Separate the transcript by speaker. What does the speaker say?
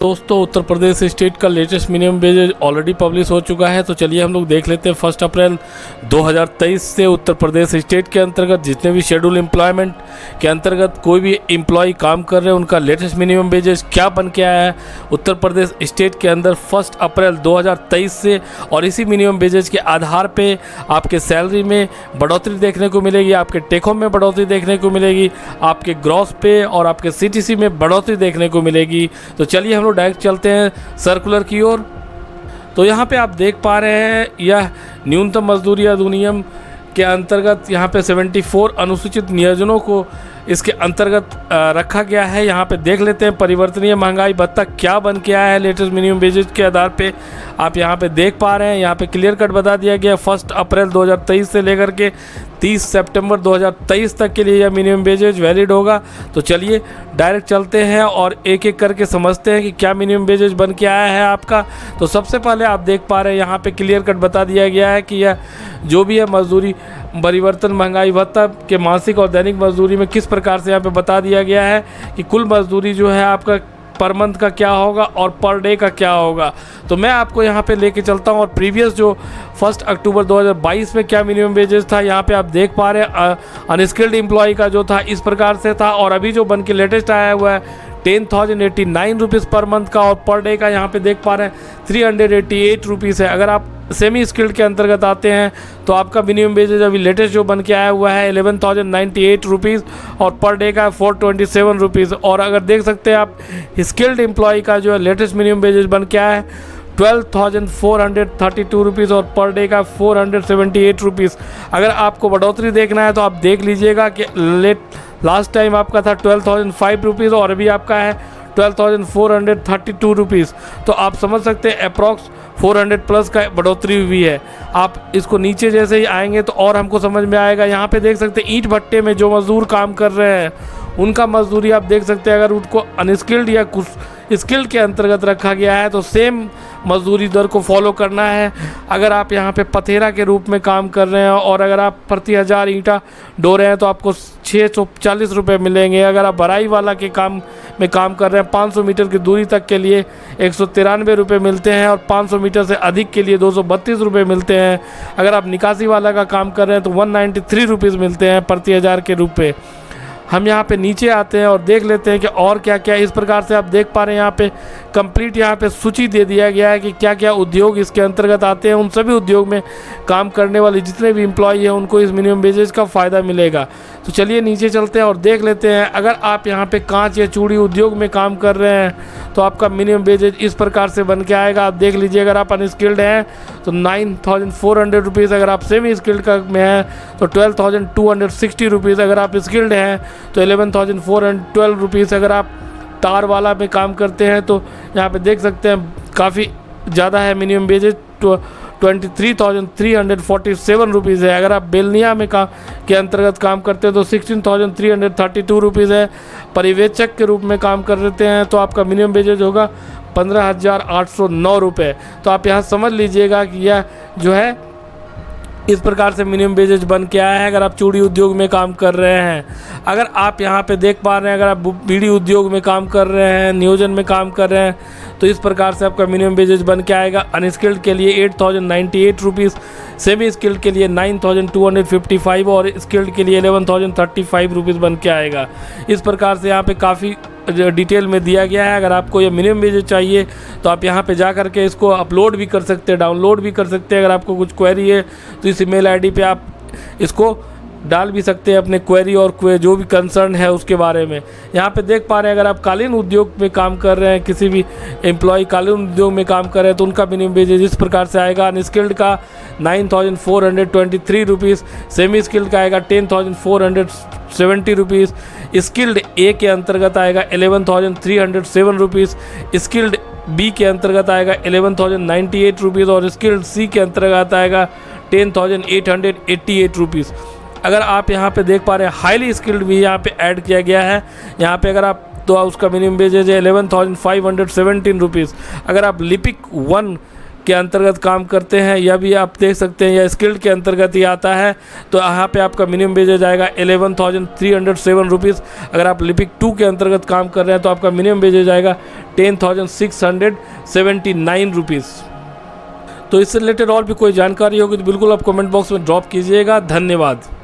Speaker 1: दोस्तों उत्तर प्रदेश स्टेट का latest minimum wage already publish हो चुका है। तो चलिए हम लोग देख लेते हैं 1 अप्रैल 2023 से उत्तर प्रदेश स्टेट के अंतर्गत जितने भी शेड्यूल एम्प्लॉयमेंट के अंतर्गत कोई भी एम्प्लॉय काम कर रहे हैं उनका लेटेस्ट मिनिमम वेजेस क्या बन के आया है उत्तर प्रदेश स्टेट के अंदर 1 अप्रैल 2023 से। और इसी मिनिमम वेजेस के आधार पे आपके सैलरी में बढ़ोतरी देखने को मिलेगी, आपके टेक होम में बढ़ोतरी देखने को मिलेगी, आपके ग्रॉस पे और आपके सीटीसी में बढ़ोतरी देखने को मिलेगी। तो चलिए हम डायरेक्ट चलते हैं सर्कुलर की ओर। तो यहाँ पे आप देख पा रहे हैं यह न्यूनतम मजदूरी अधिनियम के अंतर्गत यहाँ पे 74 अनुसूचित नियोजनों को इसके अंतर्गत रखा गया है। यहाँ पे देख लेते हैं परिवर्तनीय महंगाई भत्ता क्या बन के आया है लेटेस्ट मिनिमम वेजेस के आधार पे। आप यहाँ पे देख पा रहे हैं, यहाँ पे क्लियर कट बता दिया गया 1 अप्रैल 2023 से लेकर के 30 सितंबर 2023 तक के लिए यह मिनिमम वेजेज वैलिड होगा। तो चलिए डायरेक्ट चलते हैं और एक एक करके समझते हैं कि क्या मिनिमम वेजेज बन के आया है आपका। तो सबसे पहले आप देख पा रहे हैं यहाँ पे क्लियर कट बता दिया गया है कि यह जो भी है मजदूरी परिवर्तन महंगाई भत्ता के मासिक और दैनिक मजदूरी में किस प्रकार से यहाँ पे बता दिया गया है कि कुल मजदूरी जो है आपका पर मंथ का क्या होगा और पर डे का क्या होगा। तो मैं आपको यहाँ पे लेके चलता हूँ और प्रीवियस जो 1 अक्टूबर 2022 में क्या मिनिमम वेजेस था यहाँ पे आप देख पा रहे हैं अनस्किल्ड एम्प्लॉय का जो था इस प्रकार से था और अभी जो बन के लेटेस्ट आया हुआ है 10,089 रुपीज़ पर मंथ का और पर डे का यहाँ पे देख पा रहे हैं 388 रुपीज़ है। अगर आप सेमी स्किल्ड के अंतर्गत आते हैं तो आपका मिनिमम वेजेज अभी लेटेस्ट जो बन के आया हुआ है 11,098 रुपीज़ और पर डे का 427 रुपीज़। और अगर देख सकते हैं आप स्किल्ड एम्प्लॉय का जो है लेटेस्ट मिनिमम वेजेज बन के आया है 12,432 रुपीज़ और पर डे का 478 रुपीज़। अगर आपको बढ़ोतरी देखना है तो आप देख लीजिएगा कि लास्ट टाइम आपका था 12,005 रुपीज़ और अभी आपका है 12,432 रुपीज़। तो आप समझ सकते हैं अप्रॉक्स 400 प्लस का बढ़ोतरी हुई है। आप इसको नीचे जैसे ही आएंगे तो और हमको समझ में आएगा। यहाँ पे देख सकते हैं ईंट भट्टे में जो मजदूर काम कर रहे हैं उनका मजदूरी आप देख सकते हैं। अगर उनको अनस्किल्ड या कुछ स्किल्ड के अंतर्गत रखा गया है तो सेम मजदूरी दर को फॉलो करना है। अगर आप यहाँ पे पथेरा के रूप में काम कर रहे हैं और अगर आप प्रति 1000 ईंटा ढो रहे हैं तो आपको 640 रुपये मिलेंगे। अगर आप भराई वाला के काम में काम कर रहे हैं 500 मीटर की दूरी तक के लिए 193 रुपये मिलते हैं और 500 मीटर से अधिक के लिए 232 रुपये मिलते हैं। अगर आप निकासी वाला का काम कर रहे हैं तो 193 रुपीज़ मिलते हैं प्रति 1000 के रूप में। हम यहाँ पे नीचे आते हैं और देख लेते हैं कि और क्या क्या इस प्रकार से आप देख पा रहे हैं यहाँ पे कंप्लीट यहाँ पे सूची दे दिया गया है कि क्या क्या उद्योग इसके अंतर्गत आते हैं। उन सभी उद्योग में काम करने वाले जितने भी एम्प्लॉय हैं उनको इस मिनिमम वेजेज का फ़ायदा मिलेगा। तो चलिए नीचे चलते हैं और देख लेते हैं। अगर आप यहाँ पे कांच या चूड़ी उद्योग में काम कर रहे हैं तो आपका मिनिमम वेजेज इस प्रकार से बन के आएगा। आप देख लीजिए अगर आप अनस्किल्ड हैं तो 9,400 रुपीज़, अगर आप सेमी स्किल्ड का में हैं तो 12,260 रुपीज़, अगर आप स्किल्ड हैं तो 11,412 रुपीज़। अगर आप तार वाला में काम करते हैं तो यहाँ पे देख सकते हैं काफ़ी ज़्यादा है मिनिमम वेजेज 23,347 रुपीज़ है। अगर आप बेलनिया में के अंतर्गत काम करते हैं तो 16,332 रुपीज़ है। परिवेक्षक के रूप में काम कर लेते हैं तो आपका मिनिमम वेजेज होगा 15,809 रुपये। तो आप यहाँ समझ लीजिएगा कि यह जो है इस प्रकार से मिनिमम वेजेज बन के आया है अगर आप चूड़ी उद्योग में काम कर रहे हैं। अगर आप यहाँ पे देख पा रहे हैं अगर आप बीड़ी उद्योग में काम कर रहे हैं, नियोजन में काम कर रहे हैं तो इस प्रकार से आपका मिनिमम वेजेज बन के आएगा। अनस्किल्ड के लिए 8,098 रुपीज़, सेमी स्किल्ड के लिए 9,255 और स्किल्ड के लिए 11,035 रुपीज़ बन के आएगा। इस प्रकार से यहाँ पे काफ़ी डिटेल में दिया गया है। अगर आपको ये मिनिमम वेजेज चाहिए तो आप यहाँ पे जा करके इसको अपलोड भी कर सकते हैं, डाउनलोड भी कर सकते हैं। अगर आपको कुछ क्वेरी है तो इस ईमेल आईडी पे आप इसको डाल भी सकते हैं अपने क्वेरी और जो भी कंसर्न है उसके बारे में। यहाँ पे देख पा रहे हैं अगर आप कालीन उद्योग में काम कर रहे हैं, किसी भी एम्प्लॉय कालीन उद्योग में काम कर रहे हैं तो उनका मिनिमम वेजेज इस प्रकार से आएगा। अनस्किल्ड का 9,423 रुपीज़, सेमी स्किल्ड का आएगा 10,470 रुपीज़, स्किल्ड ए के अंतर्गत आएगा 11,307 रुपीज़, स्किल्ड बी के अंतर्गत आएगा 11,098 रुपीज़ और स्किल्ड सी के अंतर्गत आएगा 10,888 रुपीज़। अगर आप यहाँ पे देख पा रहे हैं हाईली स्किल्ड भी यहाँ पे ऐड किया गया है। यहाँ पे अगर आप तो उसका मिनिमम वेजेज है 11,517 रुपीज़। अगर आप लिपिक 1 के अंतर्गत काम करते हैं, यह भी आप देख सकते हैं, यह स्किल्ड के अंतर्गत ही आता है। तो यहाँ पे आपका मिनिमम वेज हो जाएगा 11,307 रुपीज़। अगर आप लिपिक 2 के अंतर्गत काम कर रहे हैं तो आपका मिनिमम वेज हो जाएगा 10,679 रुपीज़। तो इससे रिलेटेड और भी कोई जानकारी होगी तो बिल्कुल आप कमेंट बॉक्स में ड्रॉप कीजिएगा। धन्यवाद।